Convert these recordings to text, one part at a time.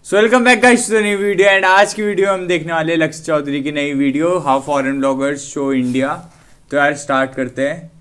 So welcome back guys to the new video and आज की video हम देखने वाले लक्ष्य चौधरी की नई video how foreign bloggers show India. तो यार स्टार्ट करते हैं।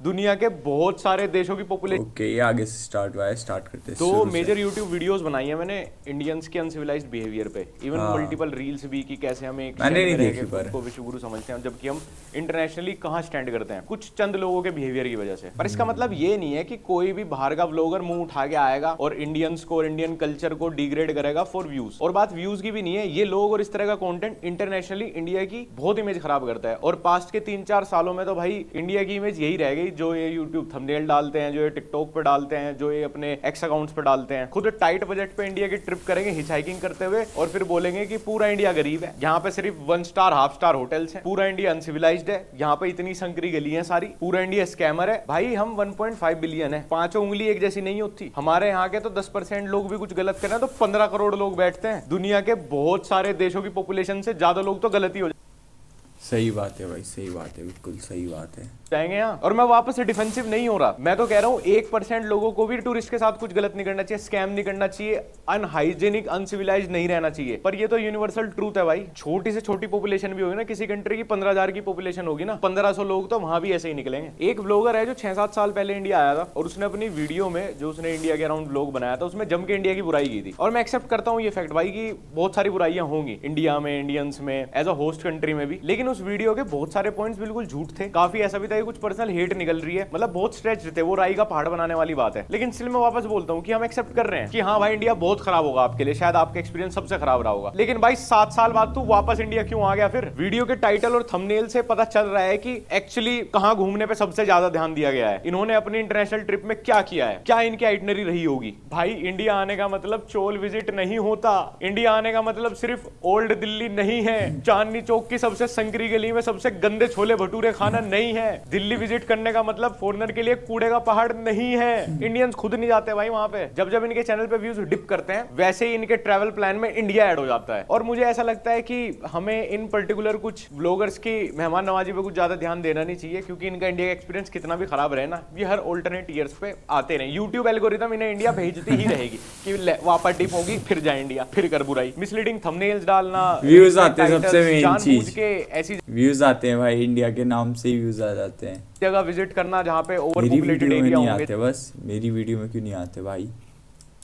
दुनिया के बहुत सारे देशों की पॉपुलेशन। ओके ये आगे से स्टार्ट हुआ है, स्टार्ट करते हैं दो शुरू से। मेजर यूट्यूब वीडियोस बनाई है मैंने इंडियंस के अनसिविलाइज्ड बिहेवियर पे। इवन हाँ। मल्टीपल रील्स भी कि कैसे हम एक मैंने शहर नहीं में रह देखी के पर। खुद को विश्व गुरु समझते हैं जबकि हम इंटरनेशनली कहाँ स्टैंड करते हैं कुछ चंद लोगों के बिहेवियर की वजह से। पर इसका मतलब ये नहीं है कि कोई भी बाहर का व्लॉगर मुंह उठा के आएगा और इंडियंस को और इंडियन कल्चर को डिग्रेड करेगा फॉर व्यूज। और बात व्यूज की भी नहीं है, ये लोग और इस तरह का कंटेंट इंटरनेशनली इंडिया की बहुत इमेज खराब करता है। और पास्ट के 3-4 सालों में तो भाई इंडिया की इमेज यही रह गई जो ये यूट्यूब थंबनेल डालते हैं, जो ये टिकटॉक पे डालते हैं, जो ये अपने एक्स अकाउंट्स पे डालते हैं। खुद टाइट बजट पे इंडिया की ट्रिप करेंगे हिचहाइकिंग करते हुए और फिर बोलेंगे कि पूरा इंडिया गरीब है, यहाँ पे सिर्फ 1 स्टार हाफ स्टार होटल्स हैं, पूरा इंडिया अनसिविलाइज्ड है, यहाँ पे इतनी संकरी गलियां सारी, पूरा इंडिया स्कैमर है। भाई हम 1.5 बिलियन है, पांचों उंगली एक जैसी नहीं होती। हमारे यहाँ के तो 10% लोग भी कुछ गलत करें तो 15 करोड़ लोग बैठते हैं। दुनिया के बहुत सारे देशों की पॉपुलेशन से ज्यादा लोग तो गलती हो सही बात है भाई, सही बात है, बिल्कुल सही बात है। जाएंगे यहाँ। और मैं वापस से डिफेंसिव नहीं हो रहा, मैं तो कह रहा हूँ 1% लोगों को भी टूरिस्ट के साथ कुछ गलत नहीं करना चाहिए, स्कैम नहीं करना चाहिए, अनहाइजेनिक अनसिविलाइज्ड नहीं रहना चाहिए। पर ये तो यूनिवर्सल ट्रूथ है भाई। छोटी से छोटी पॉपुलेशन भी होगी ना किसी कंट्री की, 15,000 की पॉपुलेशन होगी ना, 1500 लोग तो वहां भी ऐसे ही निकलेंगे। एक ब्लॉगर है जो 6-7 साल पहले इंडिया आया था और उसने अपनी वीडियो में जो उसने इंडिया के अराउंड ब्लॉग बनाया था उसमें जम के इंडिया की बुराई की थी। और मैं एक्सेप्ट करता हूँ ये फैक्ट भाई की बहुत सारी बुराइयां होंगी इंडिया में, इंडियंस में, एज अ होस्ट कंट्री में भी। लेकिन उस वीडियो के बहुत सारे पॉइंट्स बिल्कुल झूठ थे। काफी ऐसा भी था कि कुछ पर्सनल हेट निकल रही है, मतलब बहुत स्ट्रेच थे, वो राई का पहाड़ बनाने वाली बात है। लेकिन स्टिल मैं वापस बोलता हूँ कि हम एक्सेप्ट कर रहे हैं कि हाँ भाई इंडिया बहुत खराब होगा आपके लिए, शायद आपका एक्सपीरियंस सबसे खराब रहा होगा। लेकिन भाई 7 साल बाद तू वापस इंडिया क्यों आ गया? फिर वीडियो के टाइटल और थंबनेल से पता चल रहा है कि एक्चुअली कहाँ घूमने पे सबसे ज्यादा ध्यान दिया गया है, इन्होंने अपनी इंटरनेशनल ट्रिप में क्या किया है, क्या इनकी आइटनरी रही होगी। भाई इंडिया आने का मतलब चोल विजिट नहीं होता, इंडिया आने का मतलब सिर्फ ओल्ड दिल्ली नहीं है, चांदनी चौक की सबसे संकरी गली में सबसे गंदे छोले भटूरे खाना नहीं है, दिल्ली विजिट करने का मतलब फॉरेनर के लिए कूड़े का पहाड़ नहीं है। इंडियंस खुद नहीं जाते भाई वहां पे। जब जब इनके चैनल पे व्यूज डिप करते हैं वैसे ही इनके ट्रैवल प्लान में इंडिया ऐड हो जाता है। और मुझे ऐसा लगता है कि हमें इन पर्टिकुलर कुछ व्लॉगर्स की मेहमान नवाजी पे कुछ ज्यादा ध्यान देना नहीं चाहिए, क्योंकि इनका इंडिया का एक्सपीरियंस कितना भी खराब रहे ना, ये हर ऑल्टरनेट ईयर्स पे आते रहे। यूट्यूब एल्गोरिथम इन्हें इंडिया भेजती ही रहेगी कि वापस डिप होगी फिर जाए इंडिया, फिर कर बुराई, मिसलीडिंग थंबनेल्स डालना, व्यूज आते हैं सबसे मेन चीज, के ऐसी व्यूज आते हैं भाई, इंडिया के नाम से ही व्यूज आ जाते हैं। जगह विजिट करना जहाँ पे ओवर मेरी पॉपुलेटेड वीडियो में एरिया नहीं होंगे, आते, बस मेरी वीडियो में क्यों नहीं आते भाई?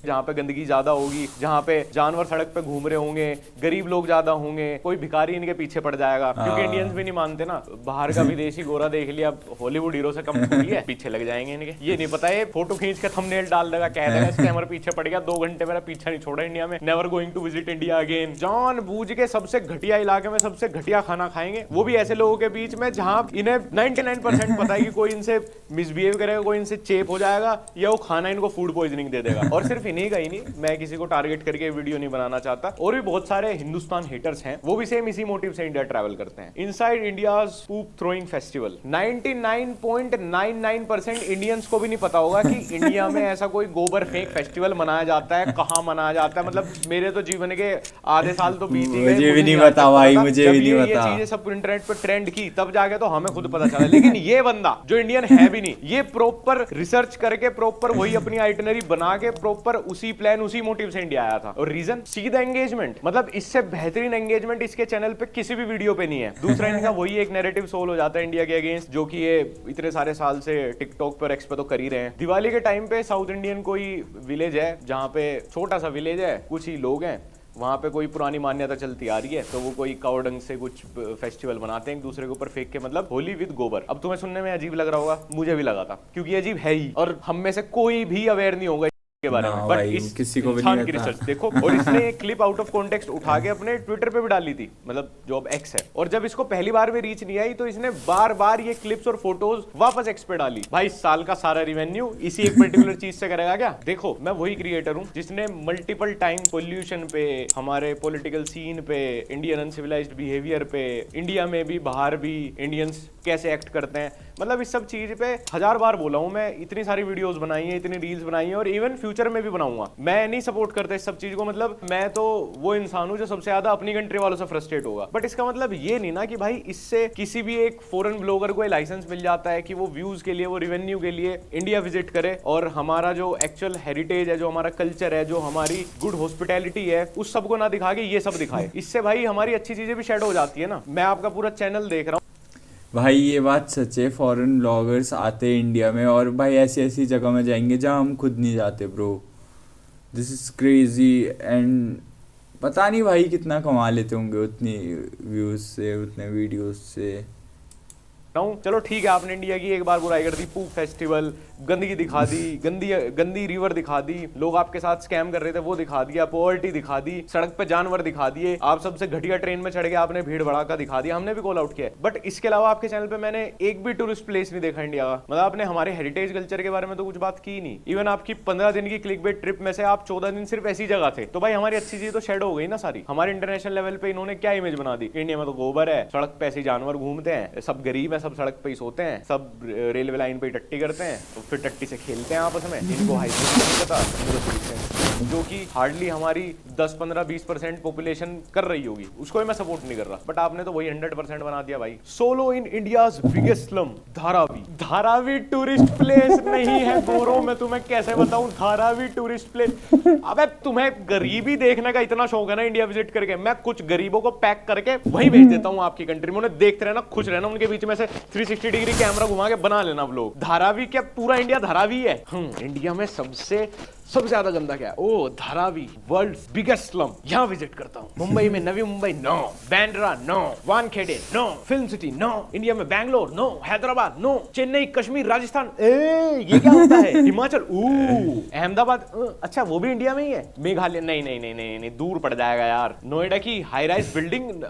जहाँ पे गंदगी ज्यादा होगी, जहाँ पे जानवर सड़क पे घूम रहे होंगे, गरीब लोग ज्यादा होंगे, कोई भिखारी इनके पीछे पड़ जाएगा। क्योंकि इंडियंस भी नहीं मानते ना, बाहर का विदेशी गोरा देख लिया हॉलीवुड हीरो से कम थोड़ी है, पीछे लग जाएंगे इनके। ये नहीं पता है फोटो खींच के थंबनेल डाल देगा, कह देगा स्कैमर पीछे पड़ गया, 2 घंटे मेरा पीछा नहीं छोड़ा इंडिया में, never going to visit India again. जान बूझ के सबसे घटिया इलाके में सबसे घटिया खाना खाएंगे, वो भी ऐसे लोगों के बीच में जहाँ इन्हें 99% पता है कि कोई इनसे मिसबिहेव करेगा, कोई इनसे चेप हो जाएगा या वो खाना इनको फूड पॉइजनिंग दे देगा। और सिर्फ इन्हीं का ही नहीं, मैं किसी को टारगेट करके वीडियो नहीं बनाना चाहता, और भी बहुत सारे हिंदुस्तान हेटर्स हैं, वो भी सेम इसी मोटिव से इंडिया ट्रैवल करते हैं। इनसाइड इंडियाज पूप थ्रोइंग फेस्टिवल, 99.99% इंडियंस को भी नहीं पता होगा कि इंडिया में ऐसा कोई गोबर फेंक फेस्टिवल मनाया जाता है, कहाँ मनाया जाता है। मतलब मेरे तो जीवन के आधे साल तो बीत ही गए, मुझे भी नहीं पता भाई, मुझे भी नहीं पता। ये चीजें सब इंटरनेट पर ट्रेंड की तब जाके तो हमें खुद पता चला। लेकिन ये बंदा जो इंडियन है भी नहीं, ये प्रॉपर रिसर्च करके प्रॉपर वही अपनी आइटनरी बना के प्रॉपर उसी प्लान उसी मोटिव से इंडिया आया था। और रीजन सी द एंगेजमेंट, मतलब इससे बेहतरीन एंगेजमेंट इसके चैनल पे किसी भी वीडियो पे नहीं है। दूसरा इनका वही एक नैरेटिव सोल हो जाता है इंडिया के अगेंस्ट, जो कि ये इतने सारे साल से टिकटॉक पर एक्स पे तो कर ही रहे हैं। दिवाली के टाइम पे साउथ इंडियन कोई विलेज है जहाँ पे छोटा सा विलेज है, कुछ ही लोग हैं, वहाँ पे कोई पुरानी मान्यता चलती आ रही है, तो वो कोई कावड़ंग से कुछ फेस्टिवल मनाते हैं एक दूसरे के ऊपर फेंक के, मतलब होली विद गोबर। अब तुम्हें सुनने में अजीब लग रहा होगा, मुझे भी लगा था, क्योंकि अजीब है ही, और हम में से कोई भी अवेयर नहीं होगा के बारे में। बट इस किसी को भी इंसान नहीं की पता। रिसर्च देखो, और इसने एक क्लिप आउट ऑफ कॉन्टेक्स्ट उठा के अपने ट्विटर पे भी डाली थी, मतलब जो अब एक्स है। और जब इसको पहली बार में रीच नहीं आई तो इसने बार बार ये क्लिप्स और फोटोज वापस एक्स पे डाली। भाई साल का सारा रिवेन्यू इसी एक पर्टिकुलर चीज से करेगा क्या? देखो मैं वही क्रिएटर हूँ जिसने मल्टीपल टाइम पोल्यूशन पे, हमारे पॉलिटिकल सीन पे, इंडियन अनसिविलाइज्ड बिहेवियर पे, इंडिया में भी बाहर भी इंडियंस कैसे एक्ट करते हैं, मतलब इस सब चीज पे 1000 बार बोला हूँ मैं। इतनी सारी वीडियोस बनाई है, इतनी रील्स बनाई है, और इवन फ्यूचर में भी बनाऊंगा। मैं नहीं सपोर्ट करता इस सब चीज को, मतलब मैं तो वो इंसान हूं जो सबसे ज्यादा अपनी कंट्री वालों से फ्रस्ट्रेट होगा। बट इसका मतलब ये नहीं ना कि भाई इससे किसी भी एक फॉरेन ब्लॉगर को लाइसेंस मिल जाता है कि वो व्यूज के लिए, वो रेवेन्यू के लिए इंडिया विजिट करे और हमारा जो एक्चुअल हेरिटेज है, जो हमारा कल्चर है, जो हमारी गुड हॉस्पिटैलिटी है, उस सब को ना दिखा के ये सब दिखाए। इससे भाई हमारी अच्छी चीजें भी शेड हो जाती है ना। मैं आपका पूरा चैनल देख रहा हूँ भाई, ये बात सच है। फॉरेन ब्लॉगर्स आते हैं इंडिया में और भाई ऐसी ऐसी जगह में जाएंगे जहाँ हम खुद नहीं जाते bro. This is crazy. And पता नहीं भाई कितना कमा लेते होंगे उतनी व्यूज़ से, उतने वीडियोस से। चलो ठीक है, आपने इंडिया की एक बार बुराई कर दी, पूप फेस्टिवल, गंदगी दिखा दी, गंदी रिवर दिखा दी, लोग आपके साथ स्कैम कर रहे थे वो दिखा दिया, पॉवर्टी दिखा दी, सड़क पे जानवर दिखा दिए, आप सबसे घटिया ट्रेन में चढ़ के आपने भीड़ भड़ाका दिखा दिया, हमने भी कॉल आउट किया। बट इसके अलावा आपके चैनल पे मैंने एक भी टूरिस्ट प्लेस नहीं देखा इंडिया का। मतलब आपने हमारे हेरिटेज कल्चर के बारे में तो कुछ बात की नहीं। इवन आपकी 15 दिन की क्लिकबेट ट्रिप में से आप 14 दिन सिर्फ ऐसी जगह थे। तो भाई हमारी अच्छी चीज तो शेड हो गई ना सारी। हमारे इंटरनेशनल लेवल पे इन्होंने क्या इमेज बना दी, इंडिया में तो गोबर है, सड़क पे ऐसे जानवर घूमते हैं, सब गरीब है, सब सड़क पे ही सोते हैं, सब रेलवे लाइन पे टट्टी करते हैं, तो फिर टट्टी से खेलते हैं आपस में, इनको हाइजीन नहीं पता, जो कि हार्डली हमारी 10-15-20% पॉपुलेशन कर रही होगी, उसको मैं सपोर्ट नहीं कर रहा। बट आपने तो वही 100% बना दिया भाई। Solo in India's biggest slum, Dharavi. Dharavi tourist place नहीं है गोरो, मैं तुम्हें कैसे बताऊं धारावी टूरिस्ट प्लेस। अबे तुम्हें गरीबी देखने का इतना शौक है ना इंडिया विजिट करके, मैं कुछ गरीबों को पैक करके वहीं भेज देता हूं आपकी कंट्री में, उन्हें देखते रहना, खुश रहना, उनके बीच में से 360 डिग्री कैमरा घुमा के बना लेना व्लॉग। धारावी क्या पूरा इंडिया धारावी है? इंडिया में सबसे ज्यादा गंदा क्या है? Oh Dharavi, world biggest slum, यहाँ विजिट करता हूँ। मुंबई में Navi Mumbai no, Bandra no, Wankhede no, film city no, India में बैंगलोर नो, हैदराबाद नो, चेन्नई, कश्मीर, राजस्थान, ये क्या होता है? हिमाचल, अहमदाबाद, अच्छा वो भी इंडिया में ही है। मेघालय, नहीं, दूर पड़ जाएगा यार। नोएडा की हाई राइज बिल्डिंग,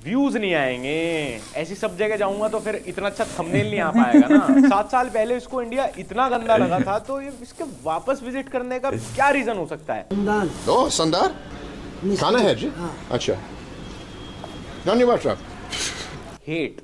व्यूज नहीं आएंगे। ऐसी सब जगह जाऊंगा तो फिर इतना अच्छा थंबनेल नहीं आ पाएगा ना। 7 साल पहले इसको इंडिया इतना गंदा लगा था, तो ये इसके वापस विजिट करने का क्या रीजन हो सकता है? संदार खाना है जी। अच्छा, धन्यवाद। हेट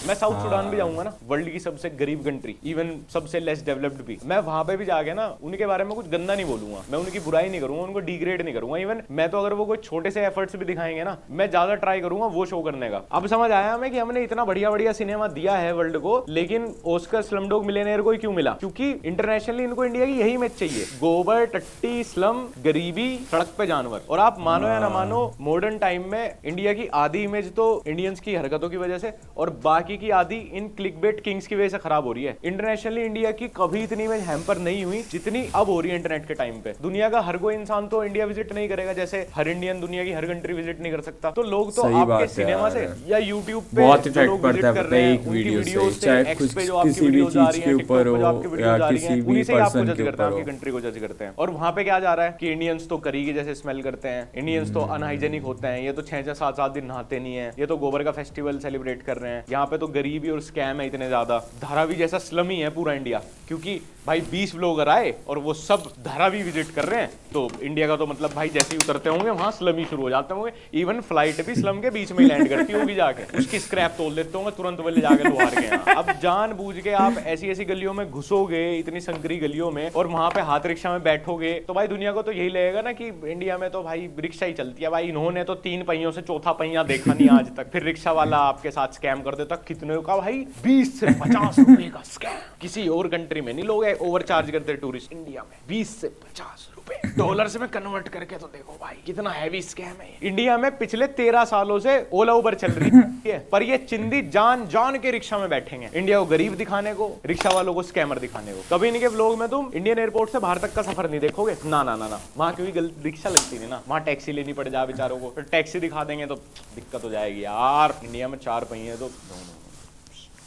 मैं साउथ सुडान भी जाऊंगा ना, वर्ल्ड की सबसे गरीब कंट्री, इवन सबसे लेस डेवलप्ड भी, मैं वहां पे भी जाके ना उनके बारे में कुछ गंदा नहीं बोलूंगा, मैं उनकी बुराई नहीं करूंगा, उनको डिग्रेड नहीं करूंगा। इवन मैं तो अगर वो कोई छोटे से एफर्ट्स भी दिखाएंगे ना, मैं ज्यादा ट्राई करूंगा वो शो करने का। अब समझ आया हमें कि हमने इतना बढ़िया सिनेमा दिया है वर्ल्ड को, लेकिन ऑस्कर स्लमडॉग मिलियनेयर को ही क्यों मिला? क्योंकि इंटरनेशनली इनको इंडिया की यही इमेज चाहिए, गोबर, टट्टी, स्लम, गरीबी, सड़क पे जानवर। और आप मानो या ना मानो, मॉडर्न टाइम में इंडिया की आधी इमेज तो इंडियंस की हरकतों की वजह से और बाकी की आधी इन क्लिकबेट किंग्स की वजह से खराब हो रही है। इंटरनेशनली इंडिया की कभी इतनी इमेज हैम्पर नहीं हुई जितनी अब हो रही है इंटरनेट के टाइम पे। दुनिया का हर कोई इंसान तो इंडिया विजिट नहीं करेगा, जैसे हर इंडियन दुनिया की हर कंट्री विजिट नहीं कर सकता। तो लोग तो आपके सिनेमा से या यूट्यूब पे बहुत इफेक्ट पड़ता है एक वीडियो से, चाहे कुछ किसी भी चीज के ऊपर हो या किसी भी पर्सन के ऊपर, आपकी कंट्री को जज करते हैं। और वहां पे क्या जा रहा है कि इंडियंस तो करी के जैसे स्मेल करते हैं, इंडियंस तो अनहाइजेनिक होते हैं, ये तो 6-7 दिन नहाते नहीं है, ये तो गोबर का फेस्टिवल सेलिब्रेट कर रहे हैं, यहाँ पे तो गरीबी और स्कैम है इतने ज्यादा। धारावी जैसा स्लम ही है पूरा इंडिया, क्योंकि भाई 20 व्लॉगर आए और वो सब धारावी विजिट कर रहे हैं, तो इंडिया का तो मतलब भाई जैसे ही उतरते होंगे वहां स्लम ही शुरू हो जाते होंगे। इवन फ्लाइट भी स्लम के बीच में लैंड करती होगी, जाके उसकी स्क्रैप तोड़ देते होंगे तुरंत, वो ले जाके लोहार के यहाँ। अब जानबूझ के आप ऐसी गलियों में घुसोगे, इतनी संकरी गलियों में, और वहां पे हाथ रिक्शा में बैठोगे, तो भाई दुनिया को तो यही लगेगा ना कि इंडिया में तो भाई रिक्शा ही चलती है। भाई इन्होंने तो 3 पहियों से चौथा पहिया देखा नहीं आज तक। फिर रिक्शा वाला आपके साथ स्कैम कर देता, कितने का भाई? 20 से 50 रुपए का स्कैम। किसी और कंट्री में नहीं लोग ओवर चार्ज करते टूरिस्ट, इंडिया में 20 से 50 रुपए डॉलर्स में कन्वर्ट करके तो देखो भाई कितना हैवी स्कैम है। इंडिया में पिछले 13 सालों से ओला उबर चल रही है, पर ये चिंदी जान के रिक्शा में बैठेंगे, इंडिया को गरीब दिखाने को, रिक्शा वालों को स्कैमर दिखाने को। कभी इनके व्लॉग में तुम इंडियन एयरपोर्ट से बाहर तक का सफर नहीं देखोगे, ना। वहां क्योंकि रिक्शा लगती नहीं ना, वहां टैक्सी लेनी पड़ जाए बेचारों को, फिर टैक्सी दिखा देंगे तो दिक्कत हो जाएगी यार। इंडिया में 4 पहिए तो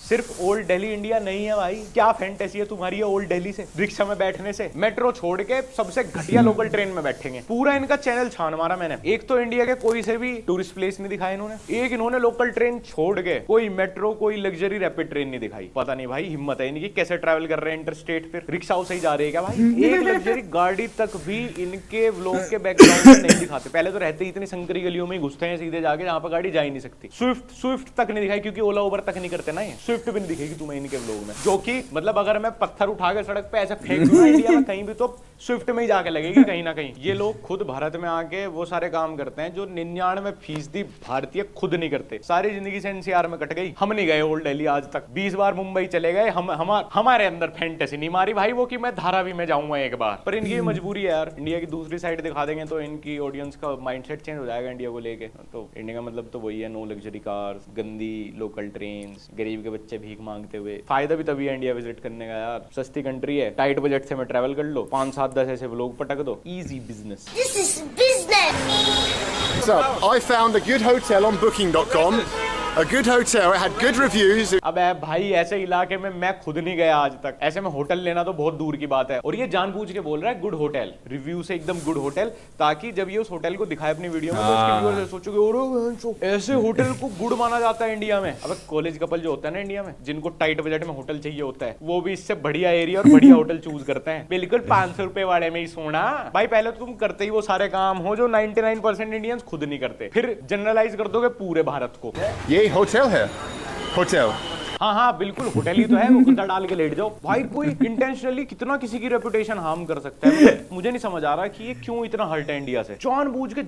सिर्फ ओल्ड दिल्ली इंडिया नहीं है भाई। क्या फैंटेसी है तुम्हारी ओल्ड दिल्ली से, रिक्शा में बैठने से? मेट्रो छोड़ के सबसे घटिया लोकल ट्रेन में बैठेंगे। पूरा इनका चैनल छान मारा मैंने। एक तो इंडिया के कोई से भी टूरिस्ट प्लेस नहीं दिखाया इन्होंने, एक इन्होंने लोकल ट्रेन छोड़ के कोई मेट्रो, कोई लग्जरी रैपिड ट्रेन नहीं दिखाई। पता नहीं भाई हिम्मत है इनकी, कैसे ट्रैवल कर रहे हैं इंटरस्टेट, फिर रिक्शाओं से ही जा रहे हैं क्या भाई? एक लग्जरी गाड़ी तक भी इनके व्लॉग के बैकग्राउंड में नहीं दिखाते। पहले तो रहते इतनी संकरी गलियों में घुसते हैं सीधे जाके, जहां पर गाड़ी जा ही नहीं सकती। स्विफ्ट तक नहीं दिखाई, क्योंकि ओला उबर तक नहीं करते ना ये। स्विफ्ट भी नहीं दिखेगी तुम्हें इनके व्लॉग में, जो कि मतलब अगर मैं पत्थर उठा के सड़क पे ऐसे फेंक दूंगा इंडिया में कहीं भी, तो स्विफ्ट में ही जाके लगेगी कहीं ना कहीं। ये लोग खुद भारत में आके वो सारे काम करते हैं जो 99% भारतीय खुद नहीं करते। सारी जिंदगी से एनसीआर में कट गई, हम नहीं गए ओल्ड दिल्ली आज तक, 20 बार मुंबई चले गए, हमारे अंदर फैंटेसी नहीं मारी भाई वो कि मैं धारावी में जाऊंगा एक बार। पर इनकी मजबूरी है यार, इंडिया की दूसरी साइड दिखा देंगे तो इनकी ऑडियंस का माइंडसेट चेंज हो जाएगा इंडिया को लेके। तो इंडिया का मतलब तो वही है, नो लग्जरी कार्स, गंदी लोकल ट्रेन, गरीब के बच्चे भीख मांगते हुए। फायदा भी तभी है इंडिया विजिट करने का यार, सस्ती कंट्री है, टाइट बजट से मैं ट्रैवल कर लो, 5 7 10 ऐसे व्लॉग पटक दो, easy business. This is business. So, I found a good hotel on booking.com. A good hotel, it had good reviews. अब भाई ऐसे इलाके में मैं खुद नहीं गया आज तक, ऐसे में होटल लेना तो बहुत दूर की बात है। और ये जानबूझ के बोल रहा है गुड होटल, रिव्यू से एकदम गुड होटल, ताकि जब ये उस होटल को दिखाए अपनी वीडियो में तो उसके व्यूअर्स सोचोगे ओरे ऐसे होटल को गुड माना जाता है इंडिया में। अब कॉलेज कपल जो होता है ना इंडिया में, जिनको टाइट बजट में होटल चाहिए होता है, वो भी इससे बढ़िया एरिया और बढ़िया होटल चूज करते हैं, बिल्कुल 500 रुपए वाले में ही सोना। भाई पहले तो तुम करते ही वो सारे काम हो जो 99% इंडियंस खुद नहीं करते, फिर जनरलाइज कर दोगे पूरे भारत को। ये होटल है, होटल। हाँ हाँ बिल्कुल होटल ही तो है, वो गद्दा डाल के लेट जाओ। भाई कोई इंटेंशनली कितना किसी की रेपुटेशन हार्म कर सकता है, मुझे नहीं समझ आ रहा कि ये क्यों इतना हर्ट है इंडिया से। जानबूझ के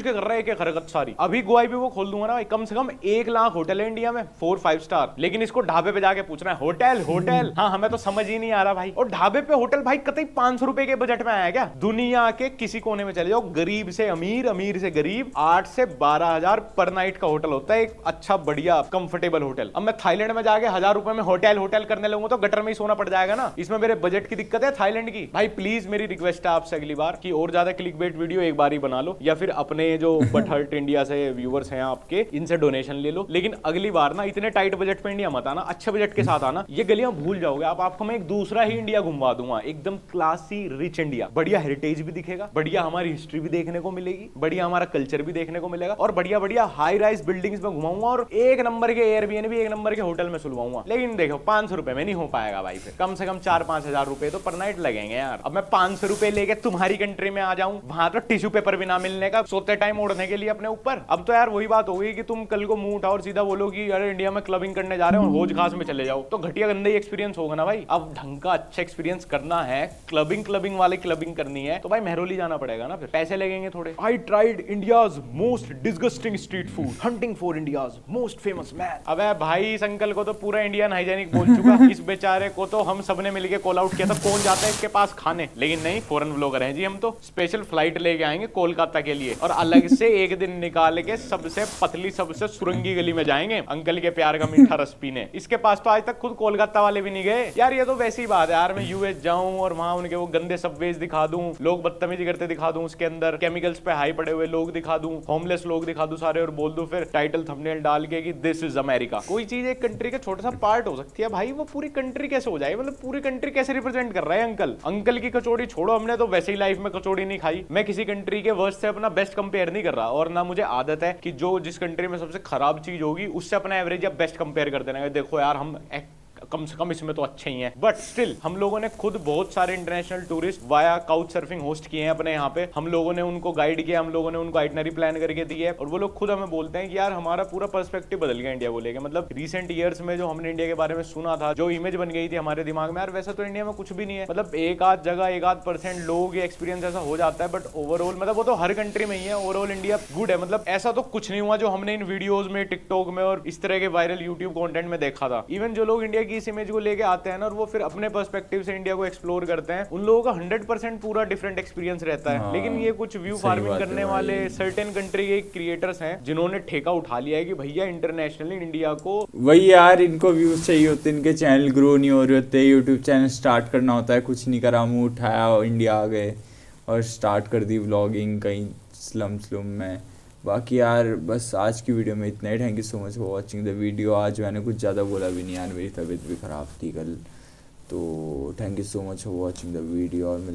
कर रहा है एक हरकत सारी। अभी गोवा भी वो खोल दूंगा ना भाई, कम से कम 1 लाख होटल है इंडिया में, 4 5 स्टार, लेकिन इसको ढाबे पे जाके पूछना है होटल होटल। हाँ हमें तो समझ ही नहीं आ रहा भाई। और ढाबे पे होटल भाई कतई 500 रुपए के बजट में आया क्या? दुनिया के किसी कोने में चले जाओ, गरीब से अमीर, अमीर से गरीब, 8 से 12,000 पर नाइट का होटल होता है, एक अच्छा बढ़िया कंफर्टेबल होटल। अब मैं थाईलैंड में जाके 1000 रुपए में होटल करने लगूंगा तो गटर में ही सोना पड़ जाएगा ना। इसमें मेरे बजट की दिक्कत है थाईलैंड की। भाई प्लीज मेरी रिक्वेस्ट है आपसे अगली बार कि और ज्यादा क्लिकबेट वीडियो एक बार ही बना लो, या फिर अपने जो बट हर्ट इंडिया से व्यूअर्स हैं आपके, इनसे डोनेशन ले लो, लेकिन अगली बार ना इतने टाइट बजट पे इंडिया मत आना, अच्छे बजट के साथ आना। ये गलियां भूल जाओगे आप, आपको मैं एक दूसरा ही इंडिया घुमा दूंगा, एकदम क्लासी रिच इंडिया, बढ़िया हेरिटेज भी दिखेगा, बढ़िया हमारी हिस्ट्री भी देखने को मिलेगी, बढ़िया हमारा कल्चर भी देखने को मिलेगा, और बढ़िया बढ़िया हाई राइज बिल्डिंग्स में घुमाऊंगा, और एक नंबर के एयरबीएनबी, एक नंबर के होटल में सुलवाऊंगा। लेकिन देखो 500 रुपए में नहीं हो पाएगा भाई, फिर कम से कम 4-5 हजार रुपए तो पर नाइट लगेंगे यार। अब मैं 500 रुपए लेके तुम्हारी कंट्री में आ जाऊं, वहां तो टिश्यू पेपर भी ना मिलने का, सोते टाइम ओढ़ने के लिए अपने ऊपर। अब तो यार वही बात हो गई कि तुम कल को मुंह उठाओ और सीधा बोलो कि अरे इंडिया में क्लबिंग करने जा रहे हो, होज खास में चले जाओ, तो घटिया गंदा ही एक्सपीरियंस होगा ना भाई। अब ढंग का अच्छा एक्सपीरियंस करना है, क्लबिंग वाले क्लबिंग करनी है, तो भाई मेहरौली जाना पड़ेगा ना, फिर पैसे लगेंगे थोड़े। I tried India's most disgusting street food, hunting for India's most famous man. अब भाई इस अंकल को तो पूरा इंडियन हाइजेनिक बोल चुका, इस बेचारे को तो हम सबने मिलके कॉल आउट किया था, कौन जाता है इसके पास खाने, लेकिन नहीं, फॉरेन व्लॉगर हैं जी हम तो, स्पेशल फ्लाइट लेके आएंगे कोलकाता के लिए, और अलग से एक दिन निकाल के सबसे पतली सबसे सुरंगी गली में जाएंगे अंकल के प्यार का मीठा रस पीने। इसके पास तो आज तक खुद कोलकाता वाले भी नहीं गए यार। ये तो वैसी बात है यार, मैं यूएस जाऊं और वहां उनके वो गंदे सबवेज दिखा दूं, लोग बदतमीजी करते दिखा दूं, उसके अंदर केमिकल्स पे हाई पड़े हुए लोग दिखा दूं, होमलेस लोग दिखा दूं सारे, और बोल दूं फिर टाइटल थंबनेल डाल के कि दिस इज अमेरिका। कोई चीज एक कंट्री का छोटा सा पार्ट हो सकती है भाई, वो पूरी कंट्री कैसे हो जाए? मतलब पूरी कंट्री कैसे रिप्रेजेंट कर रहा है अंकल? अंकल की कचौड़ी छोड़ो, हमने तो वैसे ही लाइफ में कचौड़ी नहीं खाई। मैं किसी कंट्री के वर्स्ट से अपना बेस्ट कंपेयर नहीं कर रहा, और ना मुझे आदत है कि जो जिस कंट्री में सबसे खराब चीज होगी उससे अपना एवरेज या बेस्ट कंपेयर कर देना। देखो यार हम कम से कम इसमें तो अच्छे ही हैं, बट स्टिल हम लोगों ने खुद बहुत सारे international tourist via couch surfing host किए हैं अपने यहाँ पे। हम लोगों ने उनको गाइड किया, हम लोगों ने उनको आइटनरी प्लान करके दी है, और वो लोग खुद हमें बोलते हैं कि यार हमारा पूरा पर्सपेक्टिव बदल गया इंडिया को लेकर। मतलब रिसेंट ईयर्स में जो हमने इंडिया के बारे में सुना था, जो इमेज बन गई थी हमारे दिमाग में, यार वैसा तो इंडिया में कुछ भी नहीं है। मतलब एक आध जगह 1-8% लोग ये एक्सपीरियंस ऐसा हो जाता है, बट ओवरऑल मतलब वो तो हर कंट्री में ही है, ओवरऑल इंडिया गुड है। मतलब ऐसा तो कुछ नहीं हुआ जो हमने इन वीडियोज में, टिकटॉक में और इस तरह के वायरल यूट्यूब कंटेंट में देखा था। इवन जो लोग इंडिया की इस इमेज को लेके आते हैं ना, और वो फिर अपने पर्सपेक्टिव से इंडिया को एक्सप्लोर करते हैं, उन लोगों का 100% पूरा डिफरेंट एक्सपीरियंस रहता है। लेकिन ये कुछ व्यू फार्मिंग करने वाले सर्टेन कंट्री के क्रिएटर्स हैं जिन्होंने ठेका उठा लिया है कि भैया इंटरनेशनली इंडिया को, वही यार इनको व्यूज चाहिए होते, इनके चैनल ग्रो नहीं हो रहे होते, यूट्यूब चैनल स्टार्ट करना होता है, कुछ नहीं करा, मुंह उठाया और इंडिया आ गए और स्टार्ट कर दी व्लॉगिंग कहीं स्लम में। बाकी यार बस आज की वीडियो में इतना ही। Thank you so much for watching the video. आज मैंने कुछ ज़्यादा बोला भी नहीं यार, मेरी तबीयत भी ख़राब थी कल, तो thank you so much for watching the video. और